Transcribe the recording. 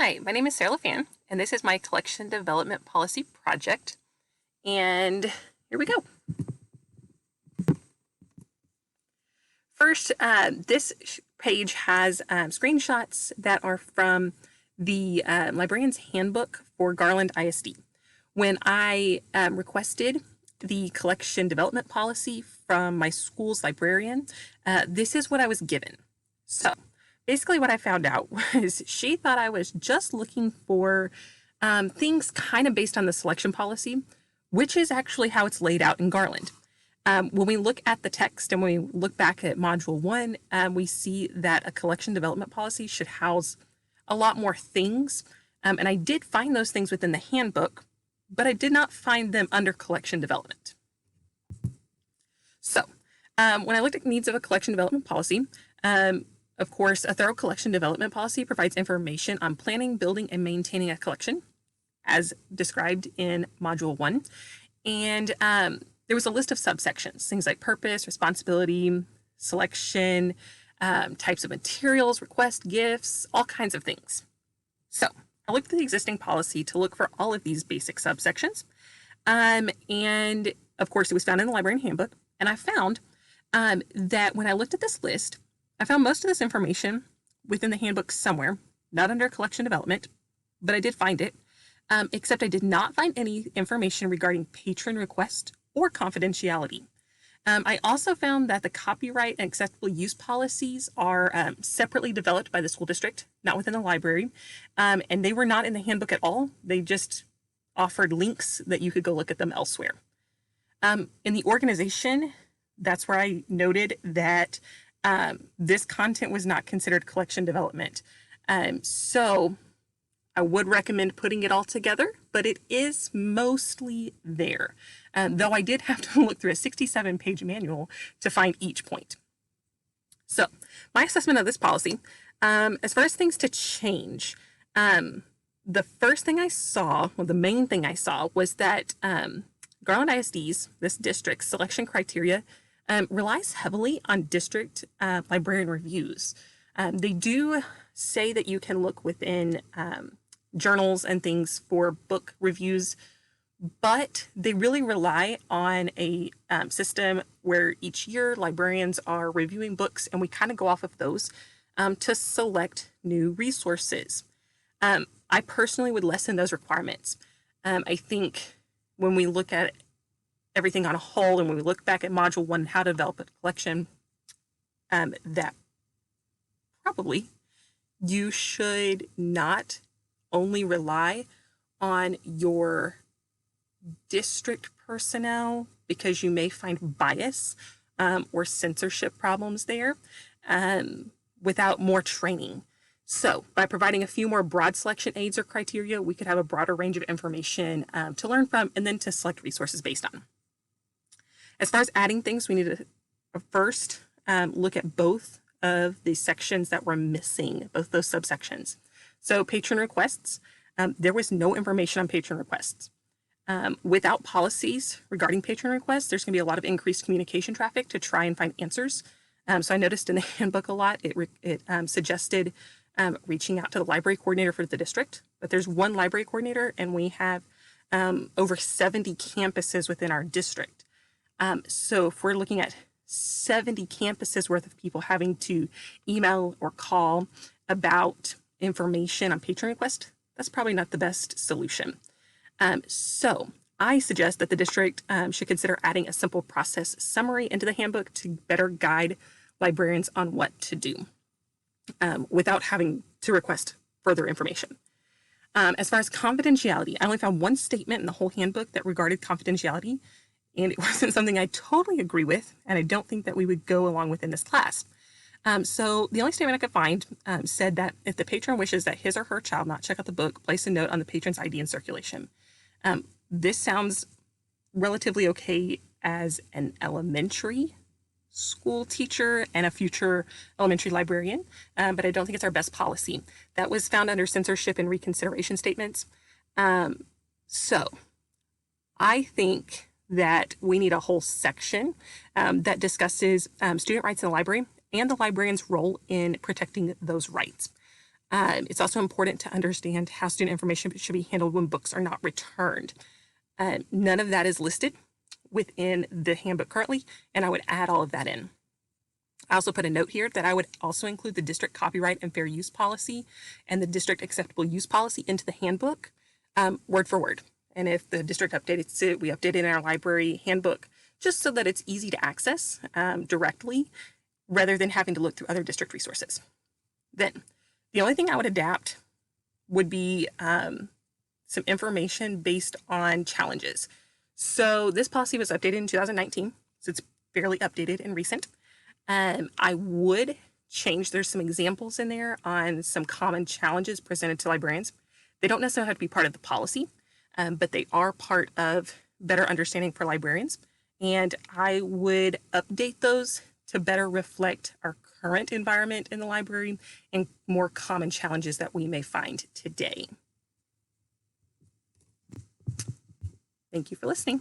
Hi, my name is Sarah LeFan, and this is my collection development policy project. And here we go. First, this page has screenshots that are from the Librarian's Handbook for Garland ISD. When I requested the collection development policy from my school's librarian, this is what I was given. So basically what I found out was she thought I was just looking for things kind of based on the selection policy, which is actually how it's laid out in Garland. When we look at the text and when we look back at Module 1, we see that a collection development policy should house a lot more things. And I did find those things within the handbook, but I did not find them under collection development. So when I looked at needs of a collection development policy, of course, a thorough collection development policy provides information on planning, building, and maintaining a collection, as described in Module 1. And there was a list of subsections, things like purpose, responsibility, selection, types of materials, request, gifts, all kinds of things. So I looked at the existing policy to look for all of these basic subsections. And of course, it was found in the librarian handbook. And I found that when I looked at this list, I found most of this information within the handbook somewhere, not under collection development, but I did find it, except I did not find any information regarding patron request or confidentiality. I also found that the copyright and acceptable use policies are separately developed by the school district, not within the library, and they were not in the handbook at all. They just offered links that you could go look at them elsewhere. In the organization, that's where I noted that this content was not considered collection development. So I would recommend putting it all together, but it is mostly there. Though I did have to look through a 67-page manual to find each point. So my assessment of this policy, as far as things to change, the first thing I saw, well, the main thing I saw was that Garland ISD's, this district's selection criteria, relies heavily on district librarian reviews. They do say that you can look within journals and things for book reviews, but they really rely on a system where each year librarians are reviewing books, and we kind of go off of those to select new resources. I personally would lessen those requirements. I think when we look at everything on a whole, and when we look back at Module 1, how to develop a collection, that probably you should not only rely on your district personnel, because you may find bias or censorship problems there without more training. So by providing a few more broad selection aids or criteria, we could have a broader range of information to learn from and then to select resources based on. As far as adding things, we need to first look at both of the sections that were missing, both those subsections. So patron requests, there was no information on patron requests. Without policies regarding patron requests, there's going to be a lot of increased communication traffic to try and find answers. So I noticed in the handbook a lot, it suggested reaching out to the library coordinator for the district, but there's one library coordinator and we have over 70 campuses within our district. So if we're looking at 70 campuses worth of people having to email or call about information on patron request, that's probably not the best solution. So I suggest that the district should consider adding a simple process summary into the handbook to better guide librarians on what to do without having to request further information. As far as confidentiality, I only found one statement in the whole handbook that regarded confidentiality, and it wasn't something I totally agree with, and I don't think that we would go along with in this class. So the only statement I could find said that if the patron wishes that his or her child not check out the book, place a note on the patron's ID in circulation. This sounds relatively okay as an elementary school teacher and a future elementary librarian, but I don't think it's our best policy. That was found under censorship and reconsideration statements. So I think that we need a whole section that discusses student rights in the library and the librarian's role in protecting those rights. It's also important to understand how student information should be handled when books are not returned. None of that is listed within the handbook currently, and I would add all of that in. I also put a note here that I would also include the district copyright and fair use policy and the district acceptable use policy into the handbook, word for word. And if the district updates it, we update it in our library handbook just so that it's easy to access directly rather than having to look through other district resources. Then the only thing I would adapt would be some information based on challenges. So this policy was updated in 2019, so it's fairly updated and recent. I would change, there's some examples in there on some common challenges presented to librarians. They don't necessarily have to be part of the policy, but they are part of better understanding for librarians. And I would update those to better reflect our current environment in the library and more common challenges that we may find today. Thank you for listening.